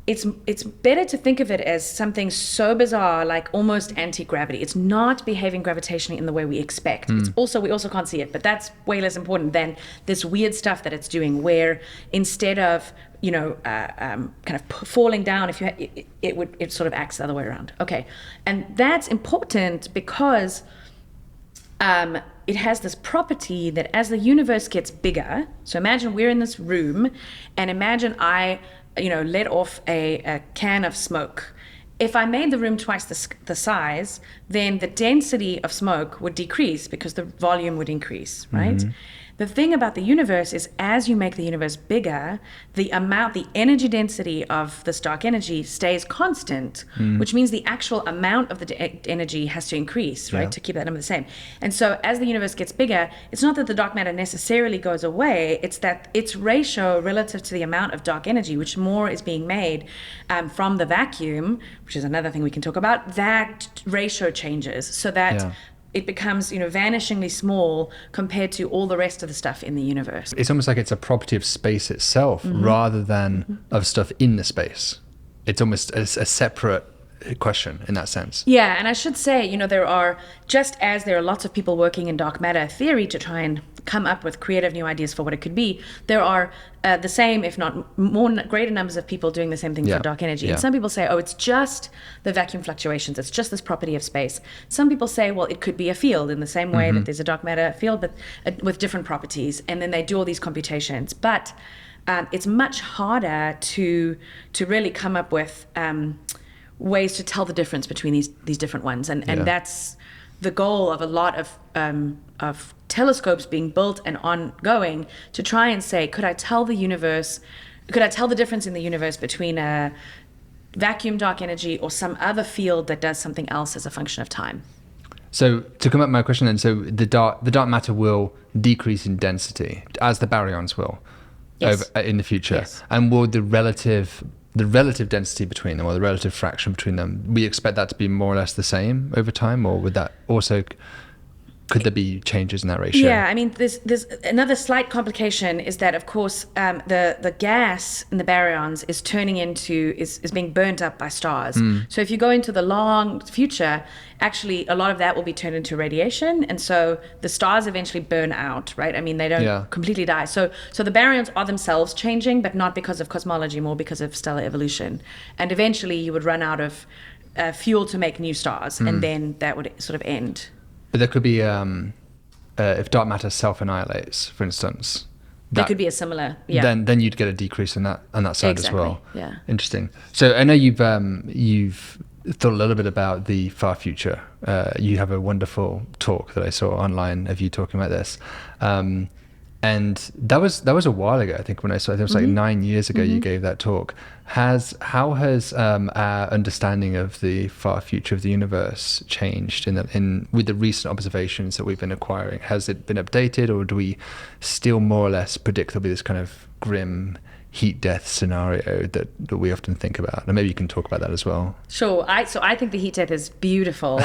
it's better to think of it as something so bizarre, like almost anti-gravity. It's not behaving gravitationally in the way we expect. We also can't see it, but that's way less important than this weird stuff that it's doing, where instead of kind of falling down, it sort of acts the other way around. Okay, and that's important because it has this property that as the universe gets bigger, so imagine we're in this room, and imagine I let off a can of smoke. If I made the room twice the size, then the density of smoke would decrease because the volume would increase, right? The thing about the universe is as you make the universe bigger, the energy density of this dark energy stays constant, which means the actual amount of the energy has to increase, right, to keep that number the same. And so as the universe gets bigger, it's not that the dark matter necessarily goes away, it's that its ratio relative to the amount of dark energy, which more is being made from the vacuum, which is another thing we can talk about, that ratio changes so that it becomes, vanishingly small compared to all the rest of the stuff in the universe. It's almost like it's a property of space itself rather than of stuff in the space. It's almost a separate question in that sense. Yeah, and I should say, there are lots of people working in dark matter theory to try and come up with creative new ideas for what it could be, there are the same, if not greater numbers of people doing the same thing for dark energy. And some people say, it's just the vacuum fluctuations, it's just this property of space. Some people say, well, it could be a field in the same way that there's a dark matter field, but with different properties. And then they do all these computations. But it's much harder to really come up with ways to tell the difference between these different ones, and that's the goal of a lot of telescopes being built and ongoing, to try and say, could I tell the difference in the universe between a vacuum dark energy or some other field that does something else as a function of time? So to come up with my question then, so the dark matter will decrease in density as the baryons will in the future, and will the relative density between them, or the relative fraction between them, we expect that to be more or less the same over time, or would that also, could there be changes in that ratio? Yeah, I mean, there's another slight complication is that, of course, the gas in the baryons is is being burnt up by stars. So if you go into the long future, actually a lot of that will be turned into radiation, and so the stars eventually burn out, right? I mean, they don't completely die. So the baryons are themselves changing, but not because of cosmology, more because of stellar evolution. And eventually you would run out of fuel to make new stars, and then that would sort of end. But there could be, if dark matter self-annihilates, for instance, there could be a similar, Then you'd get a decrease on that side as well. Yeah. Interesting. So I know you've thought a little bit about the far future. You have a wonderful talk that I saw online of you talking about this. And that was a while ago, I think, when I saw it. It was like 9 years ago you gave that talk. How has our understanding of the far future of the universe changed with the recent observations that we've been acquiring? Has it been updated, or do we still more or less predict there'll be this kind of grim heat death scenario that we often think about. And maybe you can talk about that as well. Sure. So I think the heat death is beautiful,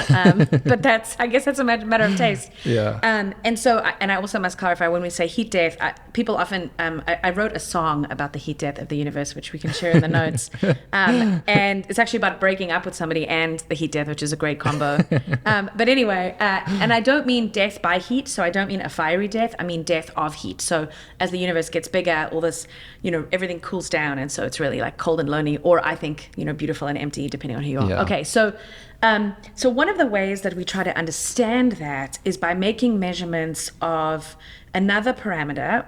but I guess that's a matter of taste. Yeah. And so, and I also must clarify, when we say heat death, people often, I wrote a song about the heat death of the universe, which we can share in the notes. And it's actually about breaking up with somebody and the heat death, which is a great combo. But anyway, and I don't mean death by heat. So I don't mean a fiery death. I mean death of heat. So as the universe gets bigger, all this, everything cools down, and so it's really like cold and lonely, or I think beautiful and empty, depending on who you are. Yeah. Okay, so one of the ways that we try to understand that is by making measurements of another parameter,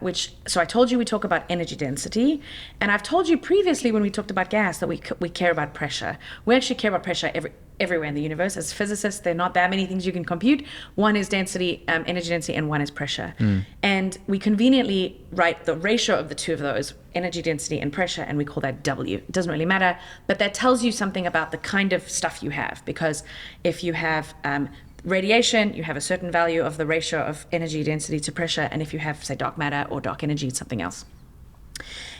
so I told you we talk about energy density, and I've told you previously when we talked about gas that we care about pressure. We actually care about pressure everywhere in the universe. As physicists, there are not that many things you can compute. One is density, energy density, and one is pressure. And we conveniently write the ratio of the two of those, energy density and pressure, and we call that W. It doesn't really matter, but that tells you something about the kind of stuff you have, because if you have radiation, you have a certain value of the ratio of energy density to pressure, and if you have, say, dark matter or dark energy, it's something else.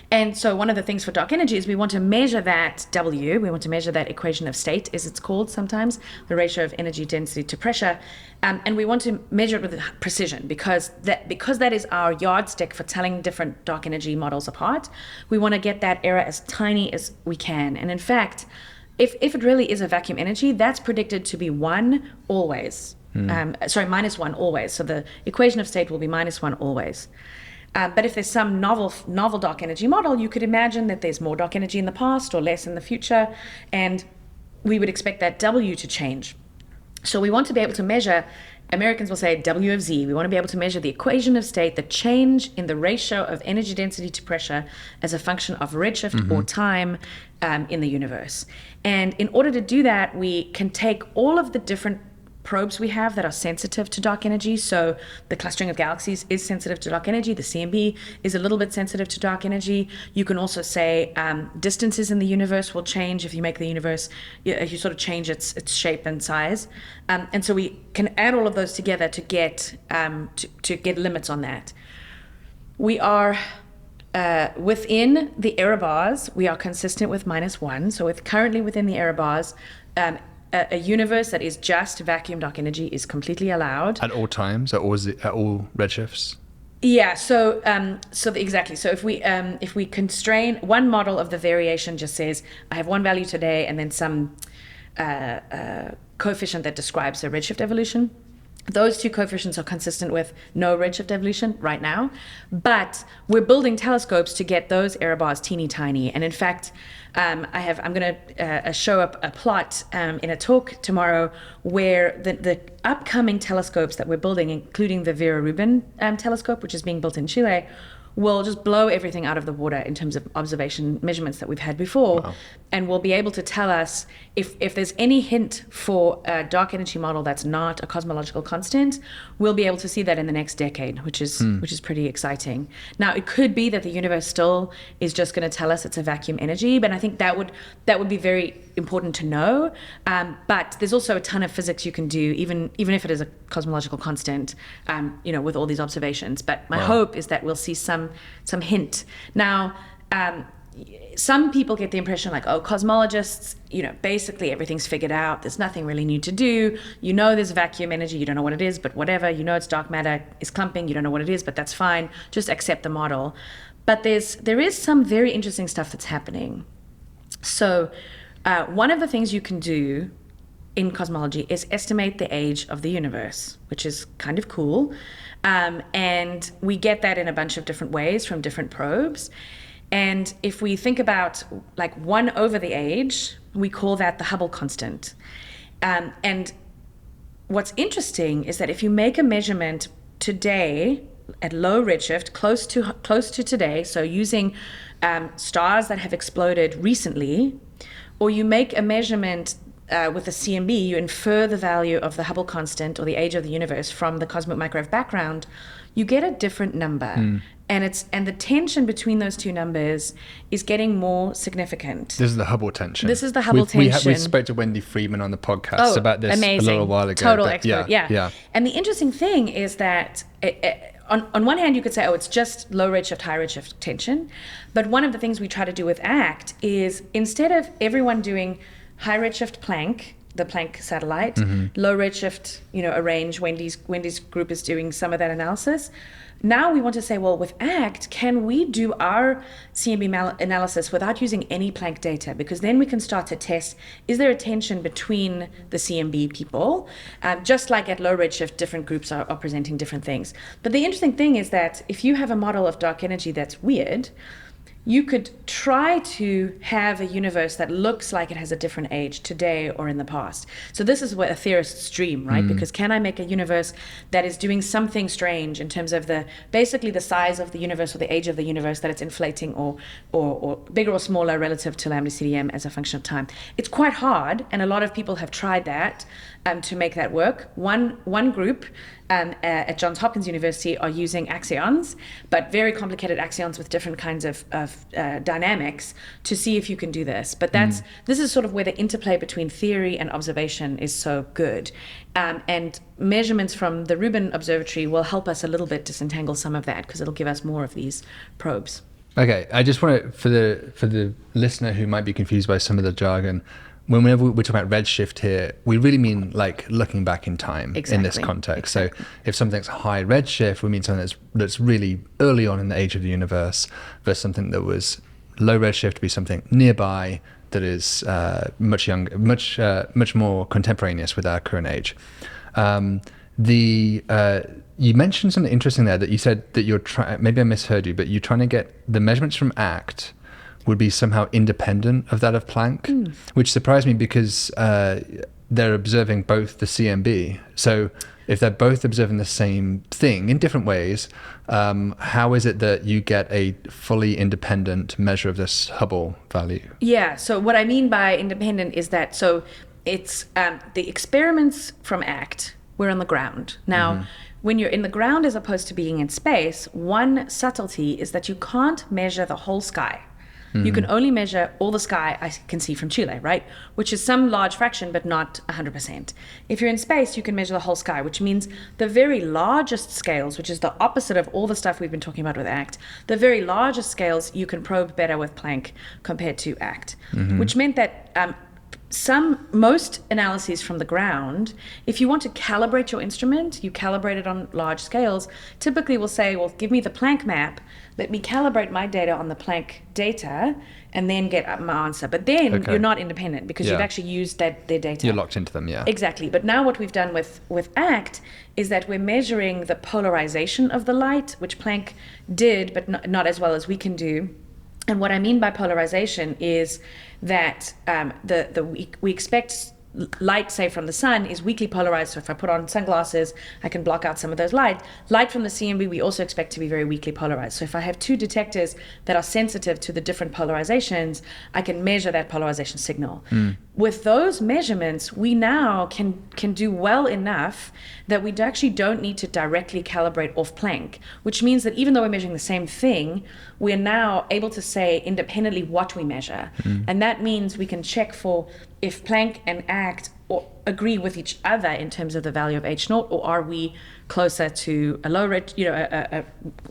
And so one of the things for dark energy is we want to measure that W, we want to measure that equation of state, as it's called sometimes, the ratio of energy density to pressure, and we want to measure it with precision, because that is our yardstick for telling different dark energy models apart. We want to get that error as tiny as we can. And in fact, if it really is a vacuum energy, that's predicted to be 1 always. -1 always. So the equation of state will be -1 always. But if there's some novel dark energy model, you could imagine that there's more dark energy in the past or less in the future, and we would expect that W to change. So we want to be able to measure, Americans will say W of Z, we want to be able to measure the equation of state, the change in the ratio of energy density to pressure as a function of redshift or time in the universe. And in order to do that, we can take all of the different probes we have that are sensitive to dark energy. So the clustering of galaxies is sensitive to dark energy. The CMB is a little bit sensitive to dark energy. You can also say distances in the universe will change if you make the universe, if you sort of change its shape and size. And so we can add all of those together to get limits on that. We are within the error bars. We are consistent with -1. So currently within the error bars, a universe that is just vacuum dark energy is completely allowed at all times, at all redshifts. Yeah. So exactly. So if we constrain one model of the variation, just says I have one value today, and then some coefficient that describes the redshift evolution. Those two coefficients are consistent with no redshift evolution right now, but we're building telescopes to get those error bars teeny tiny. And in fact, I'm going to show up a plot in a talk tomorrow where the upcoming telescopes that we're building, including the Vera Rubin telescope, which is being built in Chile, will just blow everything out of the water in terms of observation measurements that we've had before. Wow. And will be able to tell us if there's any hint for a dark energy model that's not a cosmological constant, we'll be able to see that in the next decade, which is pretty exciting. Now, it could be that the universe still is just going to tell us it's a vacuum energy, but I think that would be very important to know. But there's also a ton of physics you can do, even if it is a cosmological constant, with all these observations. But my hope is that we'll see some hint. Now, some people get the impression like, oh, cosmologists, basically everything's figured out. There's nothing really new to do. There's vacuum energy. You don't know what it is, but whatever. It's dark matter is clumping. You don't know what it is, but that's fine. Just accept the model. But there is some very interesting stuff that's happening. So one of the things you can do in cosmology is estimate the age of the universe, which is kind of cool. And we get that in a bunch of different ways from different probes. And if we think about like 1 over the age, we call that the Hubble constant. And what's interesting is that if you make a measurement today at low redshift, close to today, so using stars that have exploded recently, or you make a measurement with a CMB, you infer the value of the Hubble constant or the age of the universe from the cosmic microwave background, you get a different number. And the tension between those two numbers is getting more significant. This is the Hubble tension. This is the Hubble tension. We spoke to Wendy Friedman on the podcast about this amazing. a little while ago. Total expert, yeah. And the interesting thing is that on one hand, you could say, oh, it's just low redshift, high redshift tension. But one of the things we try to do with ACT is instead of everyone doing high redshift Planck, the Planck satellite, low redshift, arrange, Wendy's group is doing some of that analysis. Now we want to say, well, with ACT, can we do our CMB analysis without using any Planck data? Because then we can start to test, is there a tension between the CMB people? Just like at low redshift, different groups are presenting different things. But the interesting thing is that if you have a model of dark energy that's weird, you could try to have a universe that looks like it has a different age today or in the past. So this is what a theorist's dream, right? Because can I make a universe that is doing something strange in terms of basically the size of the universe or the age of the universe, that it's inflating or bigger or smaller relative to lambda CDM as a function of time? It's quite hard, and a lot of people have tried that to make that work. One group at Johns Hopkins University are using axions, but very complicated axions with different kinds of dynamics to see if you can do this. But this is sort of where the interplay between theory and observation is so good. And measurements from the Rubin Observatory will help us a little bit disentangle some of that, because it'll give us more of these probes. Okay, I just want to, for the listener who might be confused by some of the jargon, whenever we're talking about redshift here, we really mean like looking back in time in this context. Exactly. So if something's high redshift, we mean something that's really early on in the age of the universe, versus something that was low redshift to be something nearby that is much younger, much more contemporaneous with our current age. You mentioned something interesting there, that you said that you're trying, maybe I misheard you, but you're trying to get the measurements from ACT would be somehow independent of that of Planck, which surprised me, because they're observing both the CMB. So if they're both observing the same thing in different ways, how is it that you get a fully independent measure of this Hubble value? Yeah, so what I mean by independent is that, so it's the experiments from ACT were on the ground. Now, when you're in the ground as opposed to being in space, one subtlety is that you can't measure the whole sky. You can only measure all the sky I can see from Chile, right? Which is some large fraction, but not 100%. If you're in space, you can measure the whole sky, which means the very largest scales, which is the opposite of all the stuff we've been talking about with ACT, the very largest scales you can probe better with Planck compared to ACT, which meant that most analyses from the ground, if you want to calibrate your instrument, you calibrate it on large scales, typically will say, well, give me the Planck map, let me calibrate my data on the Planck data, and then get my answer. But then you're not independent, because you've actually used their data. You're locked into them, yeah. Exactly. But now what we've done with ACT is that we're measuring the polarization of the light, which Planck did, but not as well as we can do. And what I mean by polarization is that we expect light, say from the sun, is weakly polarized. So if I put on sunglasses, I can block out some of those light. Light from the CMB, we also expect to be very weakly polarized. So if I have two detectors that are sensitive to the different polarizations, I can measure that polarization signal. With those measurements, we now can do well enough that we actually don't need to directly calibrate off Planck, which means that even though we're measuring the same thing, we're now able to say independently what we measure. And that means we can check for if Planck and ACT agree with each other in terms of the value of H0, or are we closer to a low red, a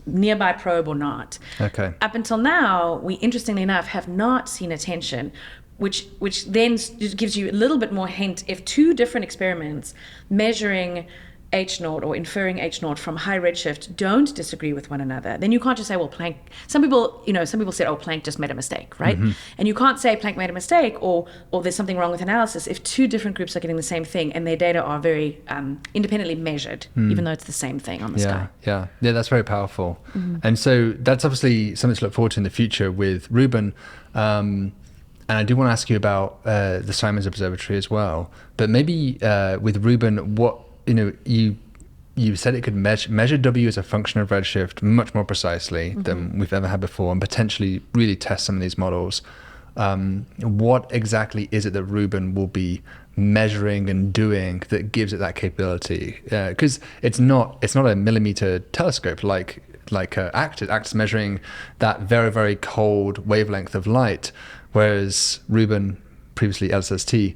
nearby probe or not. Okay. Up until now, we, interestingly enough, have not seen a tension, which then gives you a little bit more hint. If two different experiments measuring H0 or inferring H0 from high redshift don't disagree with one another, then you can't just say, well, Planck, some people said, oh, Planck just made a mistake, right? And you can't say Planck made a mistake or there's something wrong with analysis if two different groups are getting the same thing and their data are very independently measured, even though it's the same thing on the sky. Yeah, that's very powerful. And so that's obviously something to look forward to in the future with Rubin. And I do want to ask you about the Simons Observatory as well. But maybe with Rubin, what, you said it could measure W as a function of redshift much more precisely than we've ever had before, and potentially really test some of these models. What exactly is it that Rubin will be measuring and doing that gives it that capability? Because it's not a millimeter telescope like ACT. ACT's measuring that very, very cold wavelength of light, whereas Rubin, previously LSST,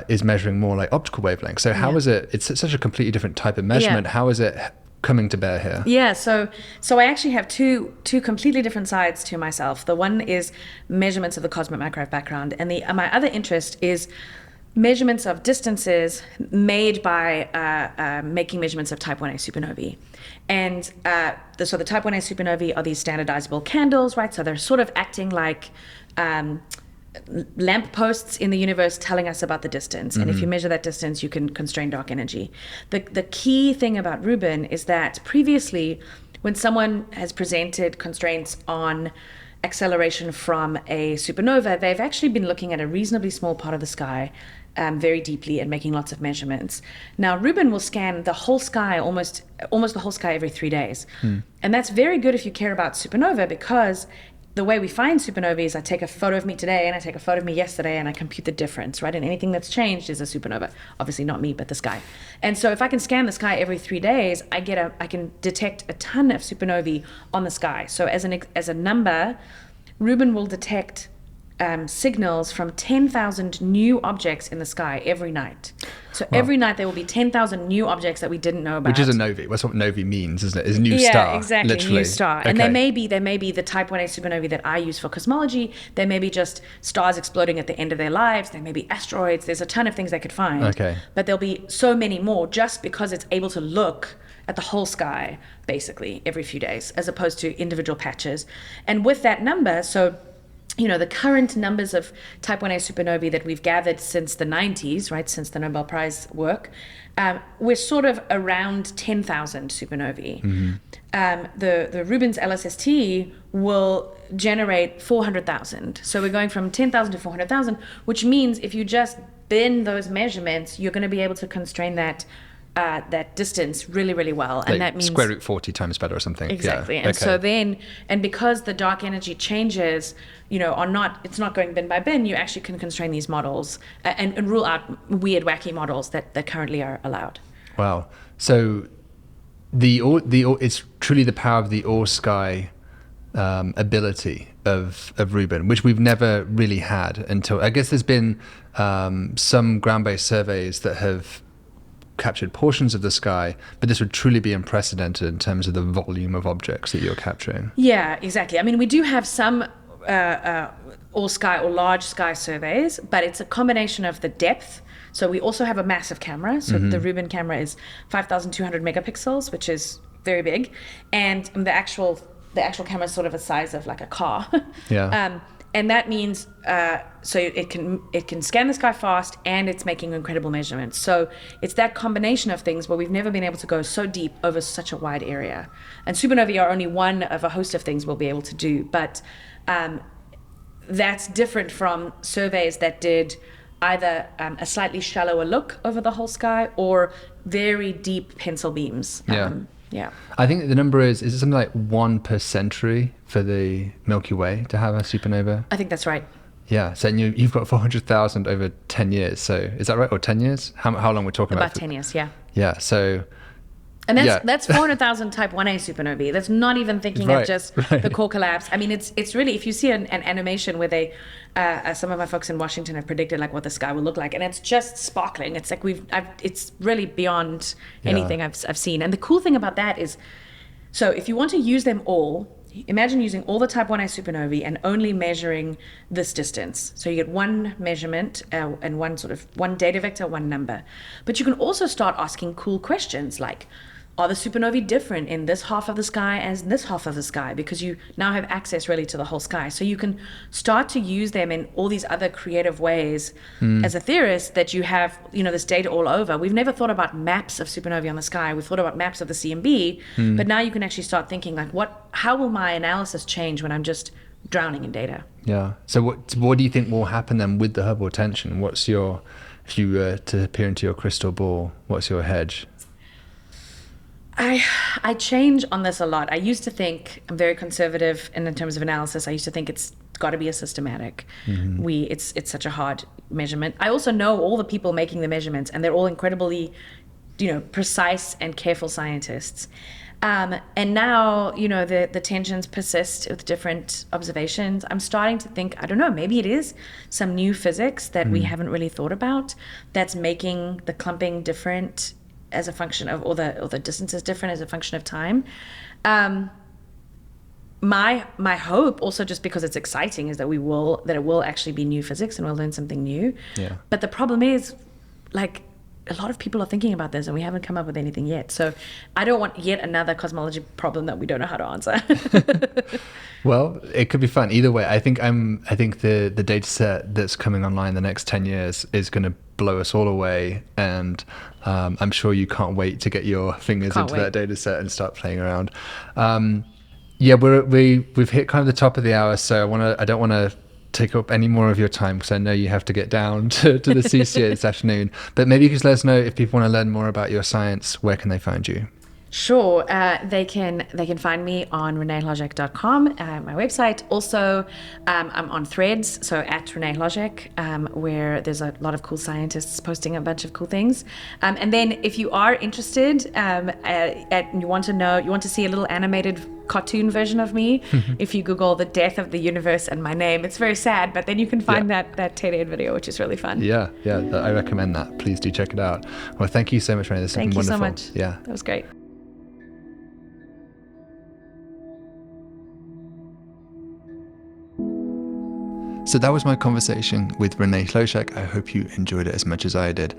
is measuring more like optical wavelengths. So how is it? It's such a completely different type of measurement. How is it coming to bear here? Yeah, so I actually have two completely different sides to myself. The one is measurements of the cosmic microwave background, and my other interest is measurements of distances made by making measurements of type 1a supernovae. And so the type 1a supernovae are these standardizable candles, right? So they're sort of acting like lamp posts in the universe telling us about the distance. And if you measure that distance, you can constrain dark energy. The key thing about Rubin is that previously, when someone has presented constraints on acceleration from a supernova, they've actually been looking at a reasonably small part of the sky very deeply and making lots of measurements. Now, Rubin will scan the whole sky, almost the whole sky every 3 days. And that's very good if you care about supernova, because the way we find supernovae is I take a photo of me today and I take a photo of me yesterday and I compute the difference, right? And anything that's changed is a supernova. Obviously not me, but the sky. And so if I can scan the sky every 3 days, I can detect a ton of supernovae on the sky. So as a number, Rubin will detect signals from 10,000 new objects in the sky every night. So every night there will be 10,000 new objects that we didn't know about. Which is a novae. That's what novae means, isn't it? It's a new star. Yeah, exactly. Literally. New star. Okay. And there may be the type 1a supernovae that I use for cosmology. There may be just stars exploding at the end of their lives. There may be asteroids. There's a ton of things they could find. Okay. But there'll be so many more just because it's able to look at the whole sky, basically, every few days, as opposed to individual patches. And with that number, so the current numbers of type 1a supernovae that we've gathered since the 90s, right, since the Nobel Prize work, we're sort of around 10,000 supernovae. The Rubin's LSST will generate 400,000. So we're going from 10,000 to 400,000, which means if you just bin those measurements, you're going to be able to constrain that distance really, really well. And that means square root 40 times better or something. Exactly. Yeah. And so then, because the dark energy changes, it's not going bin by bin, you actually can constrain these models and rule out weird, wacky models that currently are allowed. Wow. So it's truly the power of the all-sky ability of Rubin, which we've never really had until, I guess there's been some ground-based surveys that have captured portions of the sky, but this would truly be unprecedented in terms of the volume of objects that you're capturing. Yeah, exactly. I mean, we do have some all sky or large sky surveys, but it's a combination of the depth. So we also have a massive camera. So the Rubin camera is 5,200 megapixels, which is very big, and the actual camera is sort of the size of like a car. Yeah. And that means so it can scan the sky fast, and it's making incredible measurements. So it's that combination of things where we've never been able to go so deep over such a wide area. And supernovae are only one of a host of things we'll be able to do. But that's different from surveys that did either a slightly shallower look over the whole sky or very deep pencil beams. Yeah. I think the number is it something like 1 per century for the Milky Way to have a supernova? I think that's right. Yeah. So you've got 400,000 over 10 years. So is that right? Or 10 years? How long we're talking about? About 10 years, yeah. Yeah. So... And that's 400,000 type 1a supernovae. That's not even thinking of just the core collapse. I mean, it's really, if you see an animation where they, some of my folks in Washington have predicted like what the sky will look like, and it's just sparkling. It's like it's really beyond anything I've seen. And the cool thing about that is, so if you want to use them all, imagine using all the type 1a supernovae and only measuring this distance. So you get one measurement and one data vector, one number. But you can also start asking cool questions like, are the supernovae different in this half of the sky as in this half of the sky? Because you now have access really to the whole sky. So you can start to use them in all these other creative ways as a theorist that you have, this data all over. We've never thought about maps of supernovae on the sky. We've thought about maps of the CMB, but now you can actually start thinking like, how will my analysis change when I'm just drowning in data? Yeah. So what do you think will happen then with the Hubble tension? If you were to peer into your crystal ball, what's your hedge? I change on this a lot. I used to think I'm very conservative in terms of analysis. I used to think it's got to be a systematic. It's such a hard measurement. I also know all the people making the measurements, and they're all incredibly, precise and careful scientists. And now, the tensions persist with different observations. I'm starting to think, I don't know, maybe it is some new physics that we haven't really thought about that's making the clumping different as a function of, or the distance is different as a function of time. My hope, also just because it's exciting, is that it will actually be new physics and we'll learn something new. Yeah. But the problem is, like, a lot of people are thinking about this and we haven't come up with anything yet. So I don't want yet another cosmology problem that we don't know how to answer. Well, it could be fun either way. I think the data set that's coming online the next 10 years is going to blow us all away, and I'm sure you can't wait to get your fingers into that data set and start playing around. Yeah, we've hit kind of the top of the hour, so I don't want to take up any more of your time, because I know you have to get down to the CCA this afternoon. But maybe you could let us know, if people want to learn more about your science, where can they find you? Sure. They can find me on reneehložek.com, my website. Also, I'm on Threads, so at Renée Hložek, where there's a lot of cool scientists posting a bunch of cool things. And then if you are interested, and you want to see a little animated cartoon version of me, if you Google the death of the universe and my name, it's very sad, but then you can find that TED Ed video, which is really fun. Yeah, I recommend that. Please do check it out. Well, thank you so much, Renée. This has been wonderful. Thank you so much. Yeah, that was great. So that was my conversation with Renée Hložek. I hope you enjoyed it as much as I did.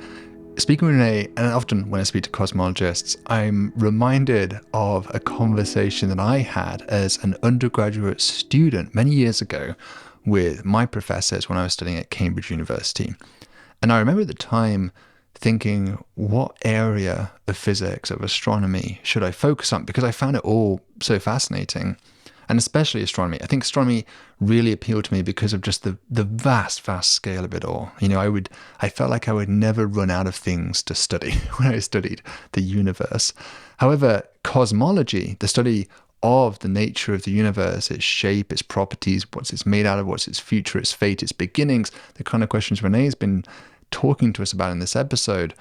Speaking with Renée, and often when I speak to cosmologists, I'm reminded of a conversation that I had as an undergraduate student many years ago with my professors when I was studying at Cambridge University. And I remember at the time thinking, what area of physics, of astronomy, should I focus on? Because I found it all so fascinating. And especially astronomy. I think astronomy really appealed to me because of just the vast scale of it all. You know, I felt like I would never run out of things to study when I studied the universe. However, cosmology, the study of the nature of the universe, its shape, its properties, what's it's made out of, what's its future, its fate, its beginnings, the kind of questions Renée's been talking to us about in this episode,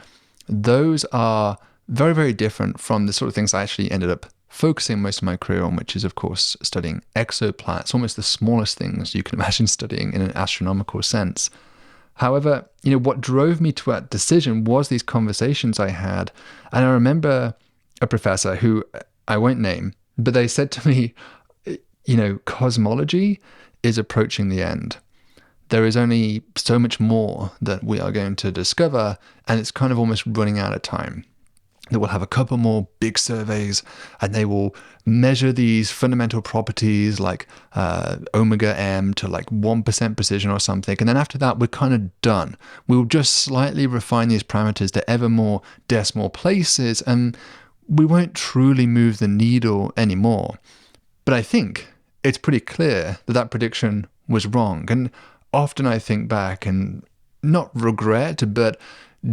those are very, very different from the sort of things I actually ended up focusing most of my career on, which is, of course, studying exoplanets, almost the smallest things you can imagine studying in an astronomical sense. However, you know, what drove me to that decision was these conversations I had. And I remember a professor who I won't name, but they said to me, you know, cosmology is approaching the end. There is only so much more that we are going to discover, and it's kind of almost running out of time. That we'll have a couple more big surveys and they will measure these fundamental properties like omega m to like 1% precision or something. And then after that, we're kind of done. We'll just slightly refine these parameters to ever more decimal places, and we won't truly move the needle anymore. But I think it's pretty clear that that prediction was wrong. And often I think back and not regret, but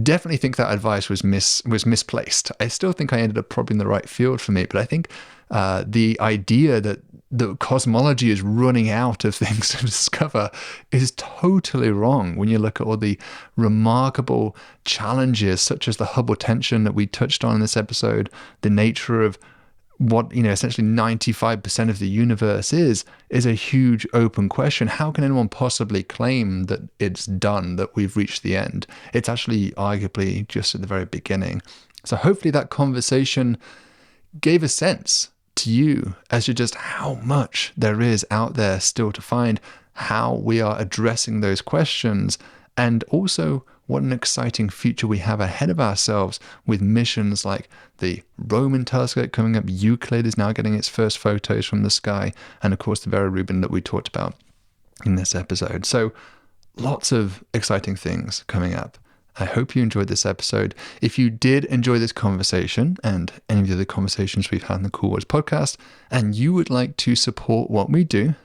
definitely think that advice was misplaced. I still think I ended up probably in the right field for me, but I think the idea that the cosmology is running out of things to discover is totally wrong when you look at all the remarkable challenges, such as the Hubble tension that we touched on in this episode, the nature of what, you know, essentially 95% of the universe is a huge open question. How can anyone possibly claim that it's done, that we've reached the end? It's actually arguably just at the very beginning. So hopefully that conversation gave a sense to you as to just how much there is out there still to find, how we are addressing those questions, and also what an exciting future we have ahead of ourselves with missions like the Roman telescope coming up. Euclid is now getting its first photos from the sky, and of course the Vera Rubin that we talked about in this episode. So lots of exciting things coming up. I hope you enjoyed this episode. If you did enjoy this conversation and any of the other conversations we've had in the Cool Worlds podcast, and you would like to support what we do,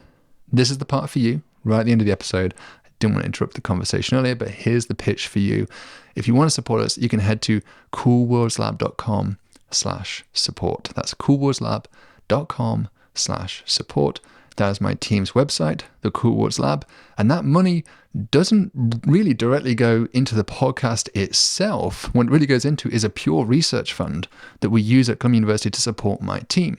this is the part for you right at the end of the episode. Didn't want to interrupt the conversation earlier, but here's the pitch for you. If you want to support us, you can head to coolworldslab.com/support. That's coolworldslab.com/support. That is my team's website, the Cool Worlds Lab. And that money doesn't really directly go into the podcast itself. What it really goes into is a pure research fund that we use at Columbia University to support my team.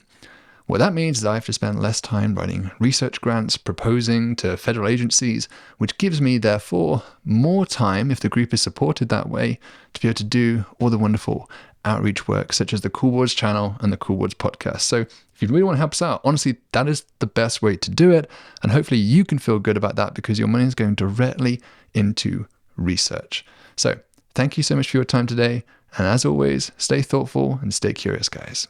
What that means is I have to spend less time writing research grants, proposing to federal agencies, which gives me, therefore, more time, if the group is supported that way, to be able to do all the wonderful outreach work, such as the Cool Worlds channel and the Cool Worlds podcast. So if you really want to help us out, honestly, that is the best way to do it. And hopefully you can feel good about that because your money is going directly into research. So thank you so much for your time today. And as always, stay thoughtful and stay curious, guys.